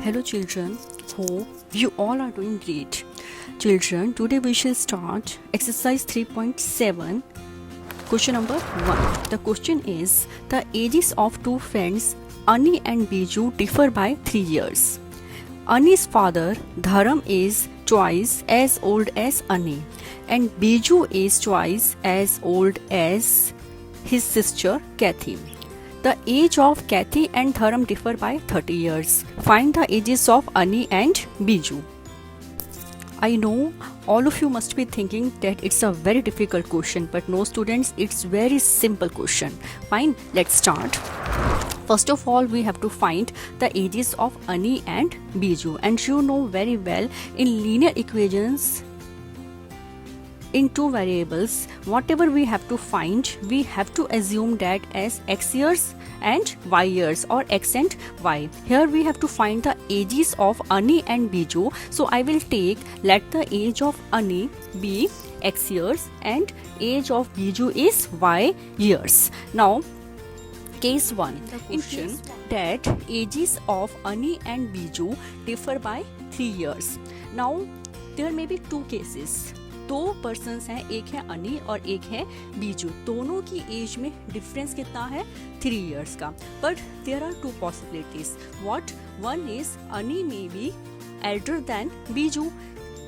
Hello children, hope you all are doing great. Children, today we shall start exercise 3.7. Question number 1. The question is, the ages of two friends Ani and Biju differ by 3 years. Ani's father Dharam is twice as old as Ani and Biju is twice as old as his sister Kathy. The age of Kathy and Dharam differ by 30 years. Find the ages of Ani and Biju. I know all of you must be thinking that it's a very difficult question, but no students, it's very simple question. Fine, let's start. First of all, we have to find the ages of Ani and Biju. And you know very well, in linear equations, in two variables, whatever we have to find, we have to assume that as x years and y years, or x and y. Here we have to find the ages of Ani and Biju. So I will take, let the age of Ani be x years and age of Biju is y years. Now, case 1, the question that ages of Ani and Biju differ by 3 years. Now, there may be two cases. दो persons हैं, एक है अनी और एक है बीजू. दोनों की एज में डिफरेंस कितना है? 3 years का. But there are two possibilities. What? One is Ani may be elder than Biju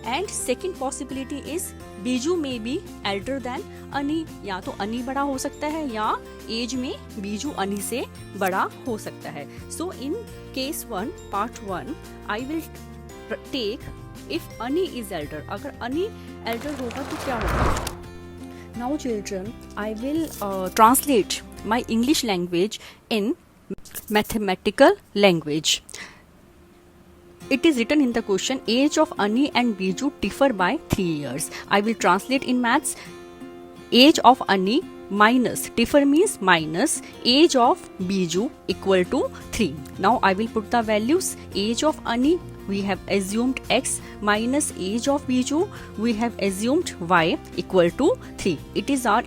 and second possibility is Biju may be elder than Ani. या तो अनी बड़ा हो सकता है या एज में बीजू अनी से बड़ा हो सकता है. So in case 1 part 1 I will take if Ani is elder. अगर Ani elder होगा तो क्या होगा? Now children, I will translate my English language in mathematical language. It is written in the question, age of Ani and Biju differ by 3 years. I will translate in maths. Age of Ani minus, differ means minus, age of Biju equal to 3. Now I will put the values. Age of Ani, we have assumed x, minus age of Biju, we have assumed y equal to 3. It is our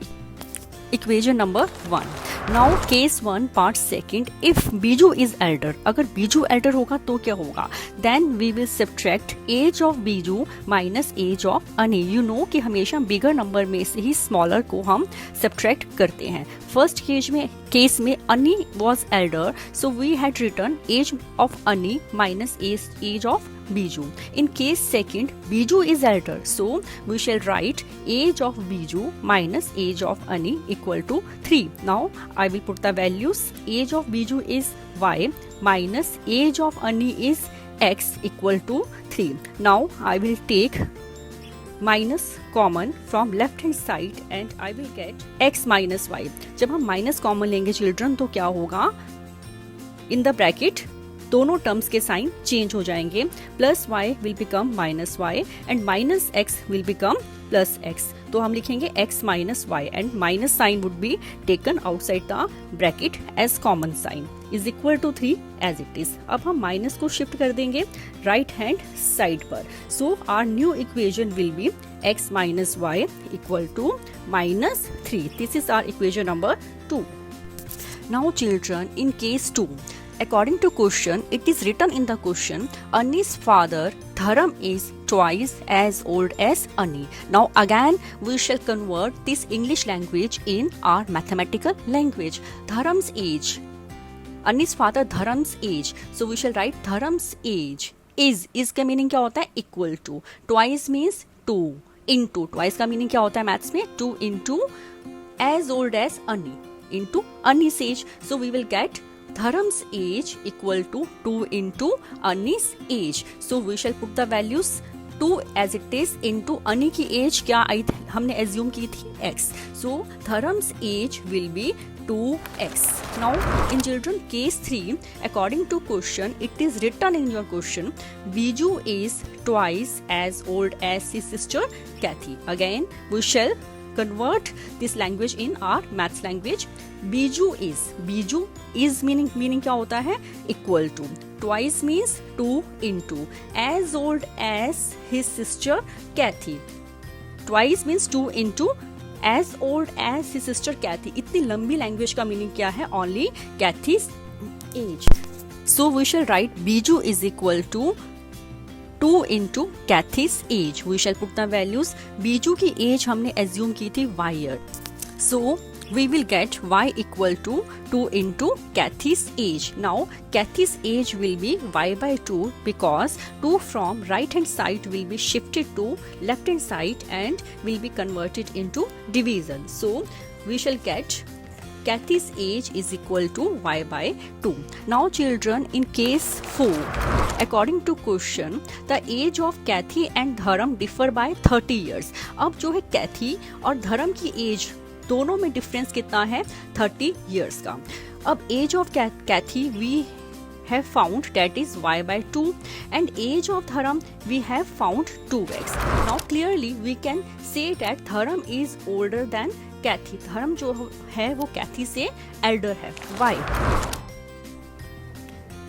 equation number 1. Now case 1 part 2, if Biju is elder, अगर Biju elder होगा तो क्या होगा? Then we will subtract age of Biju minus age of Ani. You know कि हमेशा bigger number में से ही smaller को हम subtract करते हैं. First case में Ani was elder, so we had written age of Ani minus age of Biju. In case second, Biju is elder, so we shall write age of Biju minus age of Ani equal to 3. Now I will put the values. Age of Biju is y minus age of Ani is x equal to 3. Now I will take minus common from left hand side and I will get x minus y. जब हम minus common लेंगे children तो क्या होगा? In the bracket दोनों terms के sign change हो जाएंगे. Plus y will become minus y and minus x will become plus x. तो हम लिखेंगे x minus y and minus sign would be taken outside the bracket as common sign is equal to 3 as it is. अब हम minus को shift कर देंगे right hand side पर. So our new equation will be x minus y equal to minus 3. This is our equation number 2. Now children, in case 2, according to question, it is written in the question, Ani's father Dharam is twice as old as Ani. Now again we shall convert this English language in our mathematical language. Dharam's age, Ani's father Dharam's age. So we shall write Dharam's age is का meaning क्या होता है? Equal to. Twice means 2 into. Twice का meaning क्या होता है maths में? 2 into as old as Ani into Ani's age. So we will get Dharam's age equal to 2 into Ani's age. So we shall put the values 2 as it is into Ani की age क्या आई थी? हमने assume की थी x. So Dharam's age will be 2x. Now in children case 3, according to question, it is written in your question, Biju is twice as old as his sister Kathy. Again we shall convert this language in our maths language. Biju is meaning क्या होता है? Equal to. Twice means 2 into. As old as his sister Kathy. Twice means 2 into as old as his sister Kathy. इतनी लंबी language का meaning क्या है? Only Kathy's age. So we shall write Biju is equal to 2 into Kathy's age. We shall put the values. Biju की age हमने assume की थी y year. So we will get y equal to 2 into Kathy's age. Now Kathy's age will be y by 2 because 2 from right hand side will be shifted to left hand side and will be converted into division. So we shall get Kathy's age is equal to y by 2. Now children, in case 4, according to question, the age of Kathy and Dharam differ by 30 years. अब जो है Kathy और धर्म की as दोनों में difference कितना है 30 years का. अब age of Kathy we have found that is y by 2 and age of Dharam we have found 2x. Now clearly we can say that Dharam is older than Kathy. धर्म जो है वो कैथी से Elder है. Why?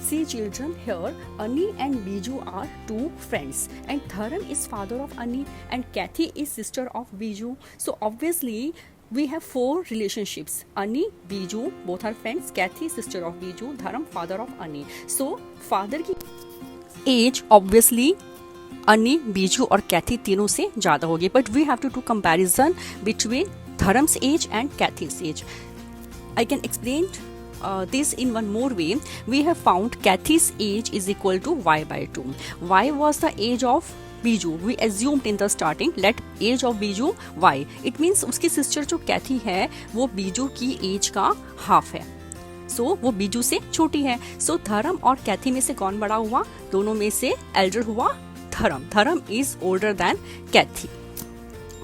See children, here Annie and Biju are two friends and Dharam is father of Annie and Kathy is sister of Biju. So obviously we have 4 relationships. Annie, Biju, both are friends. Kathy, sister of Biju. Dharam, father of Annie. So father की age obviously Annie, Biju और Kathy तीनों से ज़्यादा होगी. But we have to do comparison between Dharam's age and Kathy's age. I can explain this in one more way. We have found Kathy's age is equal to y by 2. Y was the age of Biju. We assumed in the starting let age of Biju y. It means उसकी sister जो Kathy है वो Biju की age का half है. So वो Biju से छोटी है. So धर्म और Kathy में से कौन बड़ा हुआ? दोनों में से elder हुआ धर्म. धर्म is older than Kathy.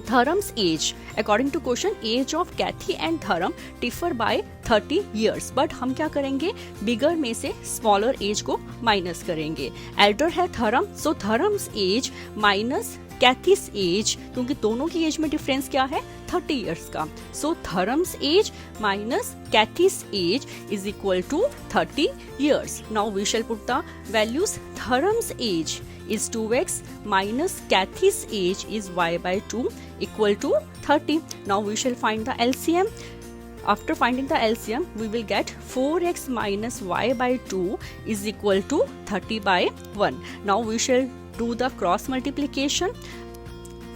Dharam's age, according to question, age of Kathy and Dharam differ by 30 years. But हम क्या करेंगे? Bigger में से smaller age को minus करेंगे. Elder है धर्म, so Dharam's age minus Kathy's age, क्योंकि दोनों की age में difference क्या है? 30 years का. So Dharam's age minus Kathy's age is equal to 30 years. Now we shall put the values. Dharam's age is 2x minus Kathy's age is y by 2 equal to 30. Now we shall find the LCM. After finding the LCM, we will get 4x minus y by 2 is equal to 30 by 1. Now we shall do the cross multiplication.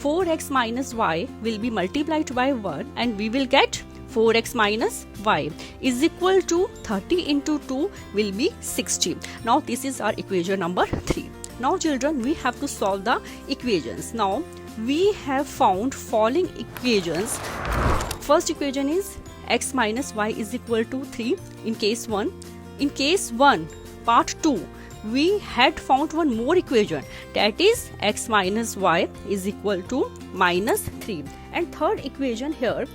4x minus y will be multiplied by 1 and we will get 4x minus y is equal to 30 into 2 will be 60. Now this is our equation number 3. Now children, we have to solve the equations. Now we have found following equations. First equation is x minus y is equal to 3 in case 1. In case 1, part 2, we had found one more equation, that is x minus y is equal to minus 3. And third equation here,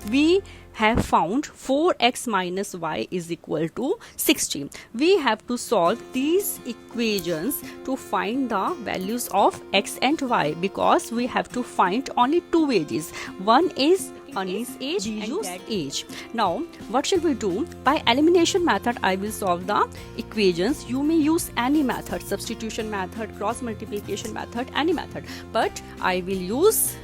we have found 4x minus y is equal to 60. We have to solve these equations to find the values of x and y because we have to find only 2 ages. One is Annie's age, Biju's age. Now, what shall we do? By elimination method, I will solve the equations. You may use any method, substitution method, cross multiplication method, any method. But I will use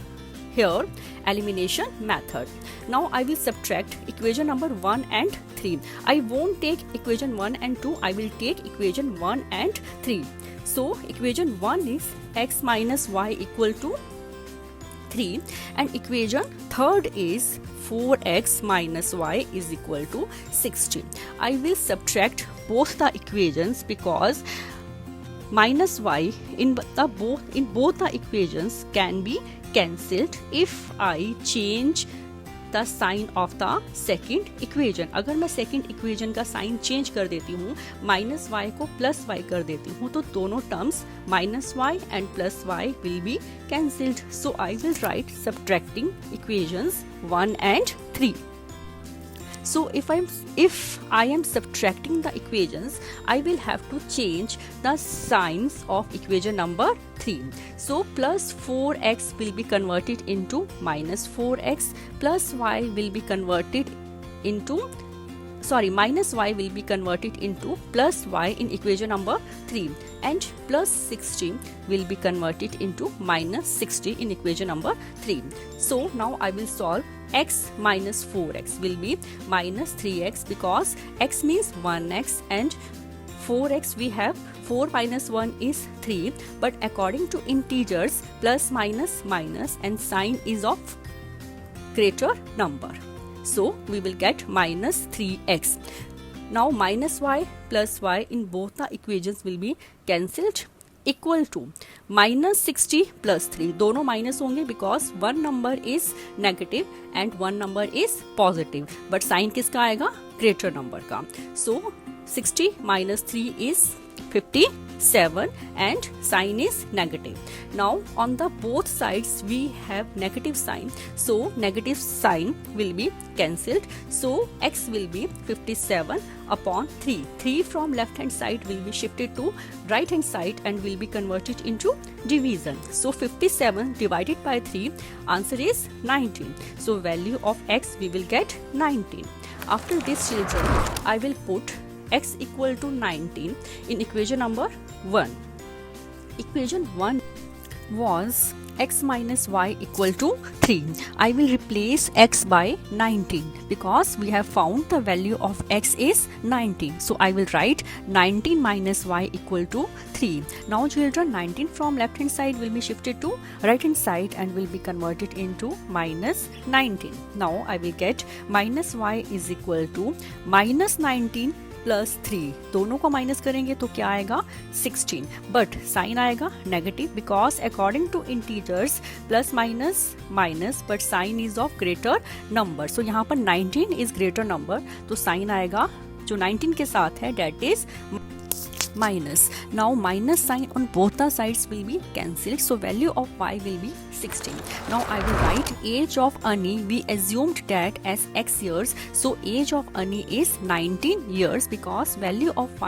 here elimination method. Now I will subtract equation number 1 and 3. I won't take equation 1 and 2. I will take equation 1 and 3. So equation 1 is x minus y equal to 3 and equation third is 4x minus y is equal to 60. I will subtract both the equations because minus y in both the equations can be cancelled if I change the sign of the second equation. अगर मैं second equation का sign change कर देती हूँ, minus y को plus y कर देती हूँ, तो दोनों terms minus y and plus y will be cancelled. So I will write subtracting equations 1 and 3. So if I am subtracting the equations, I will have to change the signs of equation number 3. So plus 4x will be converted into minus 4x, plus y will be converted into minus y will be converted into plus y in equation number 3 and plus 60 will be converted into minus 60 in equation number 3. So now I will solve. X minus 4x will be minus 3x because x means 1x and 4x we have 4 minus 1 is 3, but according to integers plus minus minus and sign is of greater number. So we will get minus 3x. Now minus y plus y in both the equations will be cancelled, equal to minus 60 plus 3. दोनों minus होंगे because one number is negative and one number is positive, but sign किसका आएगा? Greater number का. So 60 minus 3 is 57 and sign is negative. Now on the both sides we have negative sign, so negative sign will be cancelled. So x will be 57 upon 3. 3 from left hand side will be shifted to right hand side and will be converted into division. So 57 divided by 3, answer is 19. So value of x we will get 19. After this, children, I will put x equal to 19 in equation number 1. Equation 1 was x minus y equal to 3. I will replace x by 19 because we have found the value of x is 19. So I will write 19 minus y equal to 3. Now children, 19 from left hand side will be shifted to right hand side and will be converted into minus 19. Now I will get minus y is equal to minus 19 plus 3. दोनों को minus करेंगे तो क्या आएगा? 16. But sign आएगा negative because according to integers plus minus minus, but sign is of greater number. So यहाँ पर 19 is greater number, तो साइन आएगा जो 19 के साथ है that is minus. Now minus sign on both the sides will be cancelled, so value of y will be 16. Now I will write age of Ani. We assumed that as x years, so age of Ani is 19 years because value of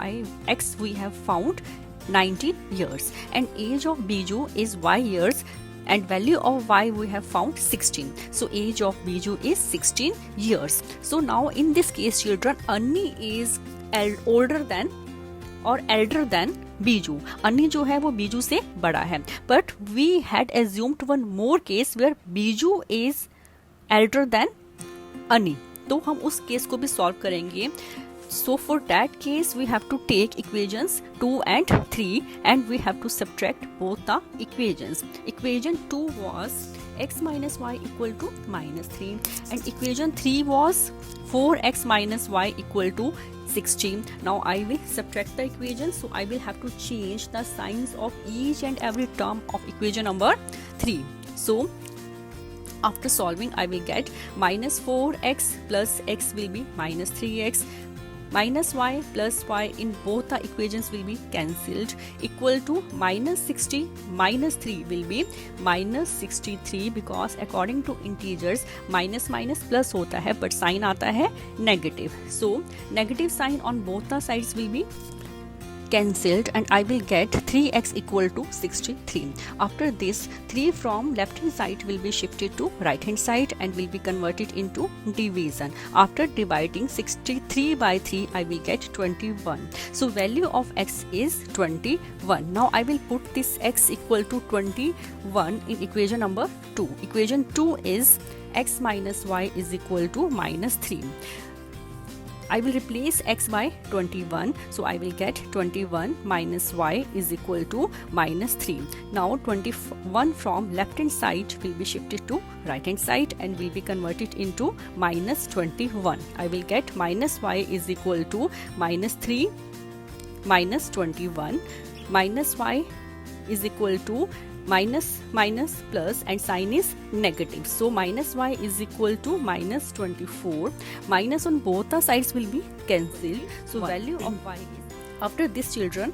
x we have found 19 years, and age of Biju is y years and value of y we have found 16. So age of Biju is 16 years. So now in this case children, Ani is older than और elder than Biju. Anni जो है वो बीजू से बड़ा है, but we had assumed one more case where Biju is elder than Anni, तो हम उस केस को भी सॉल्व करेंगे. So for that case we have to take equations 2 and 3 and we have to subtract both the equations. Equation 2 was x minus y equal to minus 3 and equation 3 was 4x minus y equal to 16. Now I will subtract the equations, so I will have to change the signs of each and every term of equation number 3. So after solving I will get minus 4x plus x will be minus 3x, minus y plus y in both the equations will be cancelled, equal to minus 60 minus 3 will be minus 63 because according to integers minus minus plus होता है but sign आता है negative. So negative sign on both the sides will be cancelled and I will get 3x equal to 63. After this, 3 from left hand side will be shifted to right hand side and will be converted into division. After dividing 63 by 3, I will get 21. So value of x is 21. Now I will put this x equal to 21 in equation number 2. Equation 2 is x minus y is equal to minus 3. I will replace x by 21, so I will get 21 minus y is equal to minus 3. Now 21 from left hand side will be shifted to right hand side and will be converted into minus 21. I will get minus y is equal to minus 3 minus 21, minus y is equal to minus minus plus and sign is negative. So minus y is equal to minus 24. Minus on both the sides will be cancelled. So value of y is, after this children,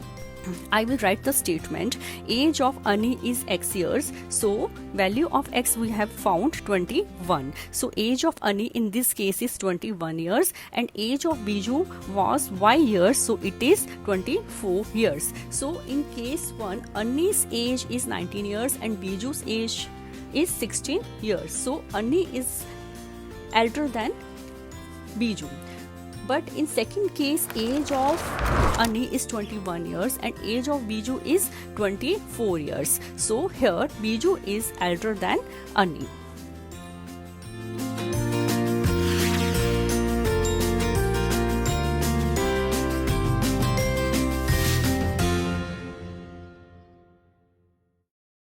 I will write the statement age of Ani is x years, so value of x we have found 21. So age of Ani in this case is 21 years and age of Biju was y years, so it is 24 years. So in case 1, Ani's age is 19 years and Biju's age is 16 years. So Ani is elder than Biju. But in second case, age of Ani is 21 years and age of Biju is 24 years. So here Biju is elder than Ani.